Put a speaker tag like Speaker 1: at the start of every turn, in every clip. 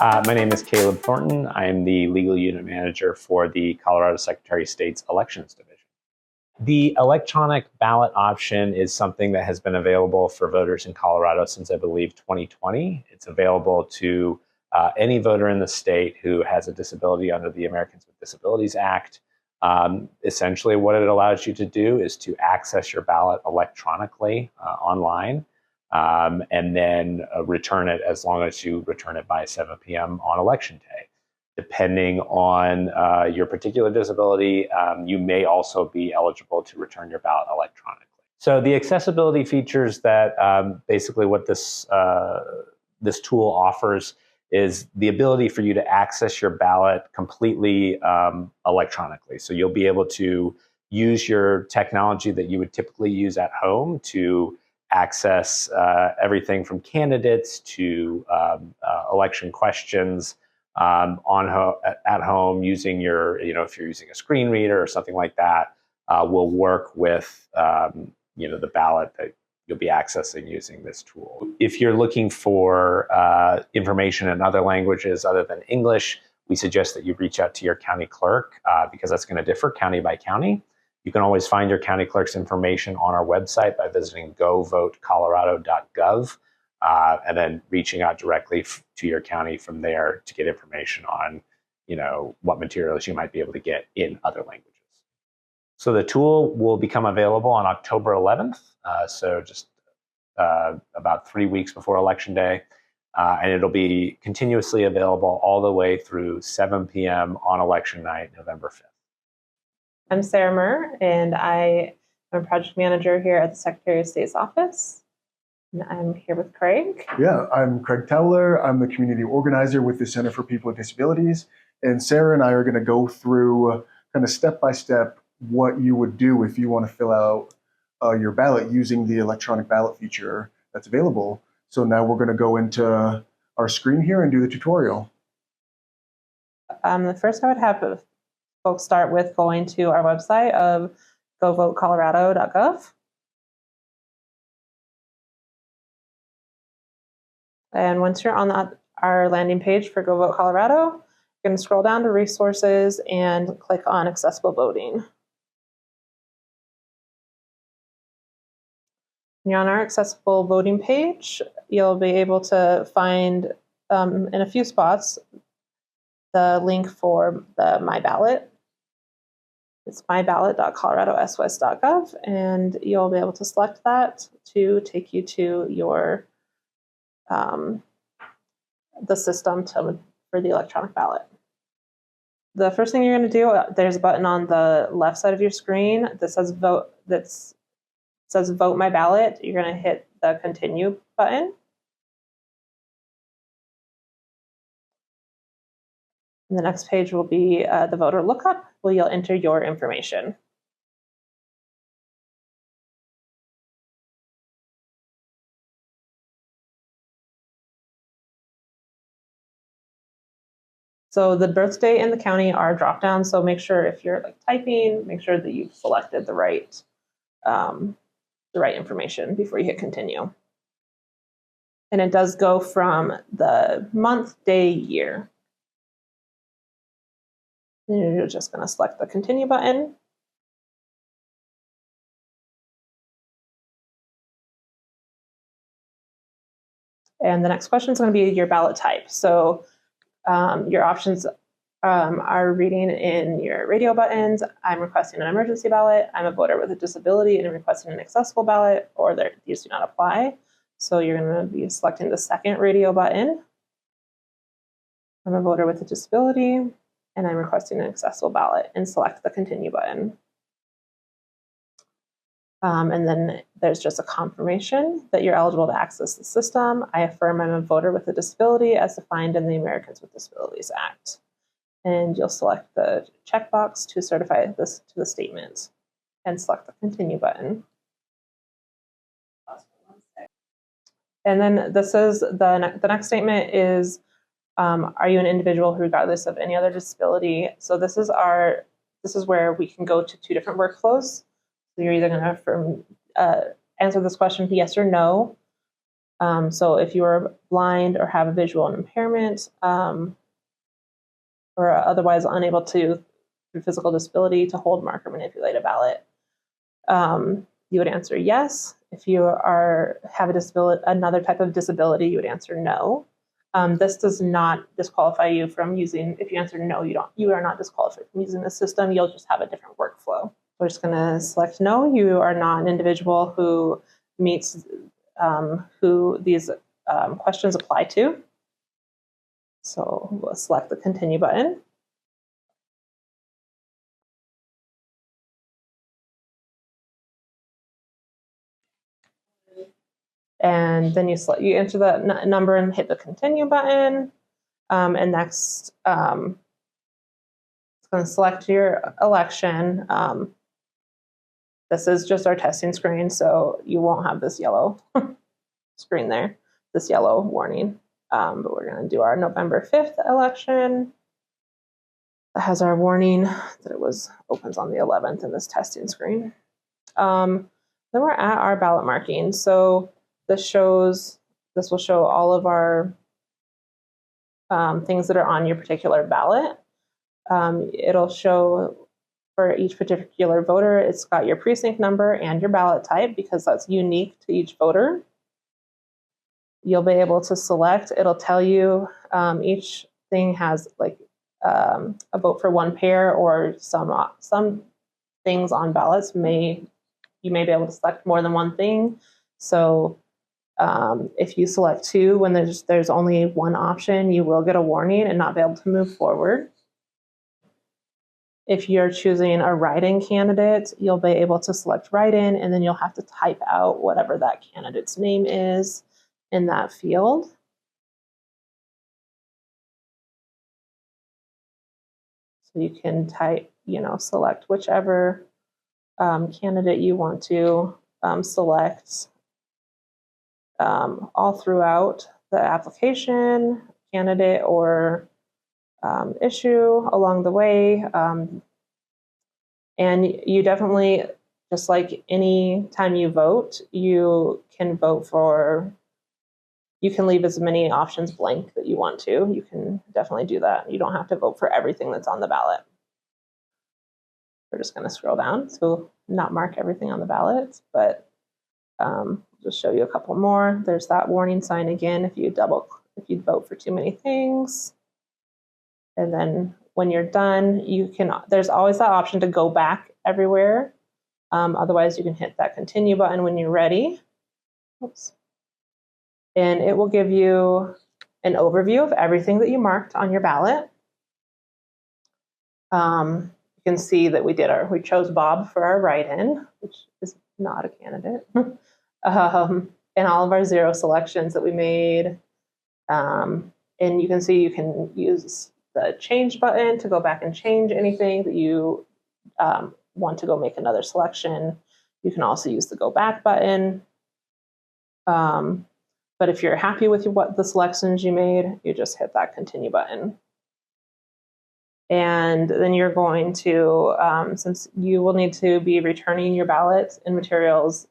Speaker 1: My name is Caleb Thornton. I am the legal unit manager for the Colorado Secretary of State's Elections Division. The electronic ballot option is something that has been available for voters in Colorado since, I believe, 2020. It's available to any voter in the state who has a disability under the Americans with Disabilities Act. Essentially, what it allows you to do is to access your ballot electronically online. And then return it as long as you return it by 7 p.m. on Election Day. Depending on your particular disability, you may also be eligible to return your ballot electronically. So the accessibility features that basically what this tool offers is the ability for you to access your ballot completely electronically. So you'll be able to use your technology that you would typically use at home to access everything from candidates to election questions at home using your, if you're using a screen reader or something like that, will work with, the ballot that you'll be accessing using this tool. If you're looking for information in other languages other than English, we suggest that you reach out to your county clerk because that's going to differ county by county. You can always find your county clerk's information on our website by visiting govotecolorado.gov and then reaching out directly to your county from there to get information on, what materials you might be able to get in other languages. So the tool will become available on October 11th, so just about 3 weeks before Election Day, and it'll be continuously available all the way through 7 p.m. on Election night, November 5th.
Speaker 2: I'm Sarah Murr, and I am a project manager here at the Secretary of State's office. And I'm here with Craig.
Speaker 3: Yeah, I'm Craig Towler. I'm the community organizer with the Center for People with Disabilities. And Sarah and I are going to go through kind of step by step what you would do if you want to fill out your ballot using the electronic ballot feature that's available. So now we're going to go into our screen here and do the tutorial.
Speaker 2: The first I would have folks start with going to our website of govotecolorado.gov. And once you're on our landing page for Go Vote Colorado, you're going to scroll down to resources and click on accessible voting. When you're on our accessible voting page, you'll be able to find in a few spots the link for the My Ballot. It's myballot.coloradoswest.gov, and you'll be able to select that to take you to your the system for the electronic ballot. The first thing you're going to do, there's a button on the left side of your screen that says Vote. That says Vote My Ballot. You're going to hit the Continue button. And the next page will be the voter lookup, where you'll enter your information. So the birthday and the county are drop down. So make sure if you're typing, make sure that you've selected the right information before you hit continue. And it does go from the month, day, year. And you're just going to select the continue button. And the next question is going to be your ballot type. So your options are reading in your radio buttons. I'm requesting an emergency ballot. I'm a voter with a disability and I'm requesting an accessible ballot, or these do not apply. So you're going to be selecting the second radio button. I'm a voter with a disability and I'm requesting an accessible ballot, and select the continue button. And then there's just a confirmation that you're eligible to access the system. I affirm I'm a voter with a disability as defined in the Americans with Disabilities Act. And you'll select the checkbox to certify this to the statement and select the continue button. And then this is the next statement is, are you an individual who, regardless of any other disability? So this is where we can go to two different workflows. So you're either going to answer this question yes or no, So if you are blind or have a visual impairment, or otherwise unable to, through physical disability, to hold, mark, or manipulate a ballot, you would answer yes. If you have a disability, another type of disability, you would answer no. This does not disqualify you from using. If you answer no, you are not disqualified from using the system. You'll just have a different workflow. We're just going to select no. You are not an individual who meets who these questions apply to. So we'll select the continue button. And then you enter the number and hit the continue button. And next, it's going to select your election. This is just our testing screen, so you won't have this yellow screen there, this yellow warning. But we're going to do our November 5th election. That has our warning that it opens on the 11th in this testing screen. Then we're at our ballot marking. So this will show all of our things that are on your particular ballot. It'll show for each particular voter, it's got your precinct number and your ballot type because that's unique to each voter. You'll be able to select, it'll tell you each thing has like a vote for one pair, or some things on ballots you may be able to select more than one thing. So if you select two when there's only one option, you will get a warning and not be able to move forward. If you're choosing a write-in candidate, you'll be able to select write-in, and then you'll have to type out whatever that candidate's name is in that field. So you can select whichever candidate you want to select all throughout the application, candidate, or issue along the way. And you definitely, just like any time you vote, you can leave as many options blank that you want to. You can definitely do that. You don't have to vote for everything that's on the ballot. We're just going to scroll down to not mark everything on the ballot, but just show you a couple more. There's that warning sign again if you vote for too many things. And then when you're done, there's always that option to go back everywhere. Otherwise, you can hit that continue button when you're ready. Oops. And it will give you an overview of everything that you marked on your ballot. You can see that we chose Bob for our write-in, which is not a candidate. And all of our 0 selections that we made. And you can see you can use the change button to go back and change anything that you want to go make another selection. You can also use the go back button. But if you're happy with what the selections you made, you just hit that continue button. And then you're going to, since you will need to be returning your ballots and materials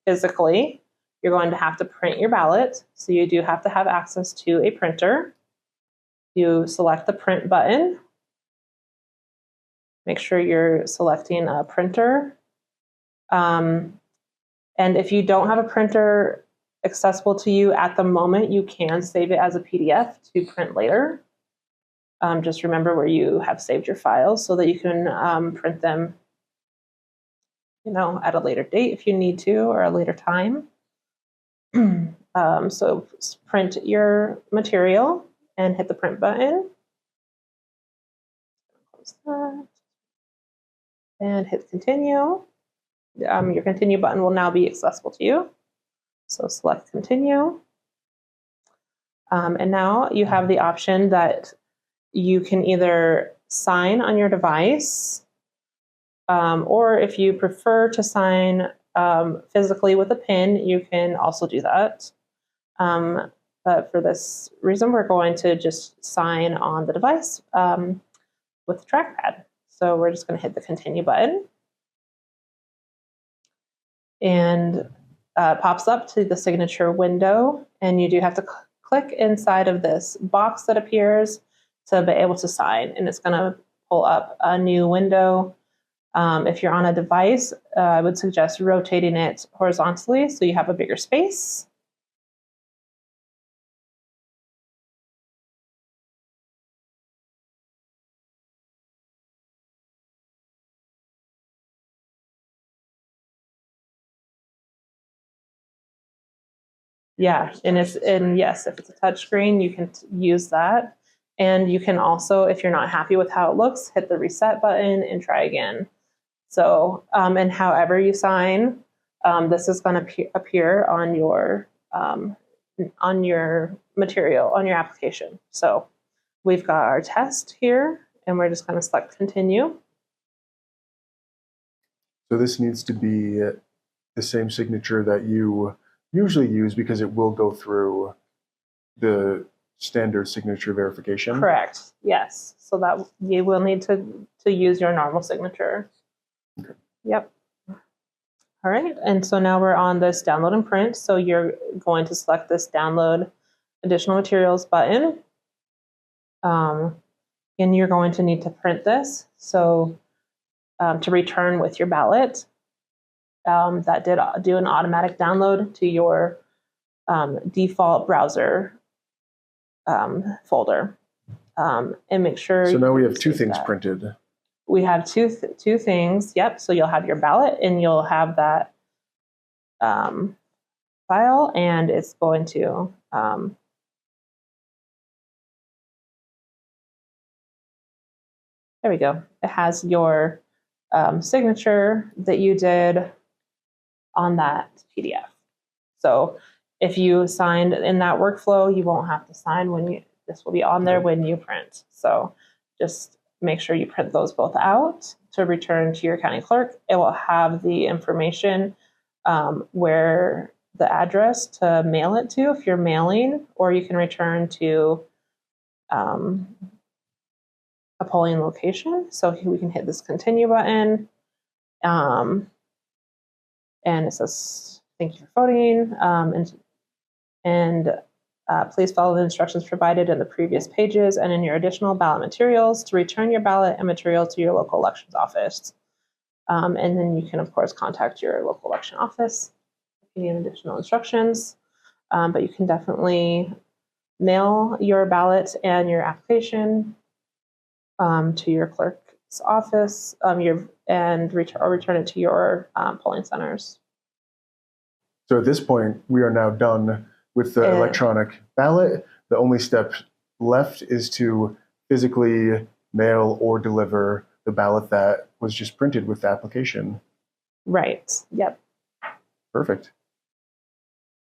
Speaker 2: physically, you're going to have to print your ballot. So you do have to have access to a printer. You select the print button. Make sure you're selecting a printer. And if you don't have a printer accessible to you at the moment, you can save it as a PDF to print later. Just remember where you have saved your files so that you can print them at a later date if you need to, or a later time. So print your material and hit the print button. Close that. And hit continue. Your continue button will now be accessible to you. So select continue. And now you have the option that you can either sign on your device, or if you prefer to sign physically with a pen, you can also do that. But for this reason, we're going to just sign on the device with the trackpad. So we're just going to hit the continue button. And pops up to the signature window, and you do have to click inside of this box that appears to be able to sign, and it's going to pull up a new window. If you're on a device, I would suggest rotating it horizontally so you have a bigger space. Yeah, and yes, if it's a touch screen, you can use that. And you can also, if you're not happy with how it looks, hit the reset button and try again. So, and however you sign, this is going to appear on your material, on your application. So we've got our test here, and we're just going to select continue.
Speaker 3: So this needs to be the same signature that you usually use because it will go through the standard signature verification.
Speaker 2: Correct. Yes. So that you will need to use your normal signature.
Speaker 3: Okay.
Speaker 2: Yep. All right. And so now we're on this download and print. So you're going to select this download additional materials button. And you're going to need to print this. So to return with your ballot, that did do an automatic download to your default browser folder. And make sure.
Speaker 3: So now we have two things printed.
Speaker 2: We have two things. Yep. So you'll have your ballot, and you'll have that file, and it's going to there we go. It has your signature that you did on that PDF. So if you signed in that workflow, you won't have to sign when you. This will be on there when you print. So just make sure you print those both out to return to your county clerk. It will have the information where the address to mail it to if you're mailing, or you can return to a polling location. So we can hit this continue button. And it says, thank you for voting. Please follow the instructions provided in the previous pages and in your additional ballot materials to return your ballot and material to your local elections office. And then you can, of course, contact your local election office if you need additional instructions. But you can definitely mail your ballot and your application to your clerk's office and return it to your polling centers.
Speaker 3: So at this point, we are now done with the electronic ballot. The only step left is to physically mail or deliver the ballot that was just printed with the application.
Speaker 2: Right. Yep.
Speaker 3: Perfect.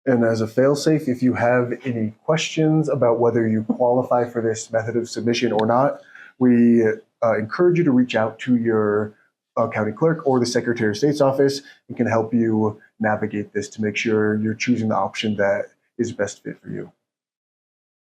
Speaker 3: And as a fail-safe, if you have any questions about whether you qualify for this method of submission or not, we encourage you to reach out to your county clerk or the Secretary of State's office and can help you navigate this to make sure you're choosing the option that is best fit for you.